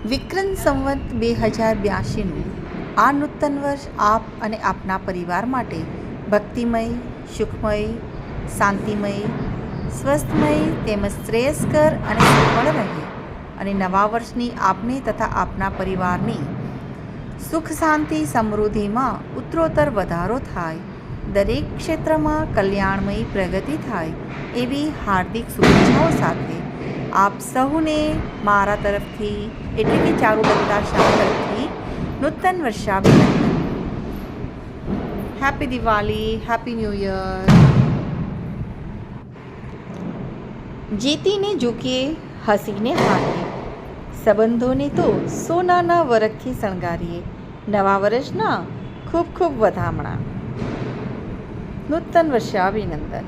વિક્રમ સંવત 2082નું આ નૂતન વર્ષ આપ અને આપના પરિવાર માટે ભક્તિમય, સુખમય, શાંતિમય, સ્વસ્થમય તેમજ શ્રેયસ્કર અને સફળ રહે અને નવા વર્ષની આપને તથા આપના પરિવારની સુખ શાંતિ સમૃદ્ધિમાં ઉત્તરોત્તર વધારો થાય, દરેક ક્ષેત્રમાં કલ્યાણમય પ્રગતિ થાય એવી હાર્દિક શુભેચ્છાઓ સાથે આપ સહુને મારા તરફથી એટલે કે ચારુલતા શાહ તરફથી નૂતન વર્ષાભિનંદન. Happy Diwali, happy new year. જીતીને ઝૂકીએ, હસીને હારીએ, સંબંધોને તો સોનાના વરખથી શણગારીએ. નવા વર્ષના ખૂબ ખૂબ વધામણા. નૂતન વર્ષાભિનંદન.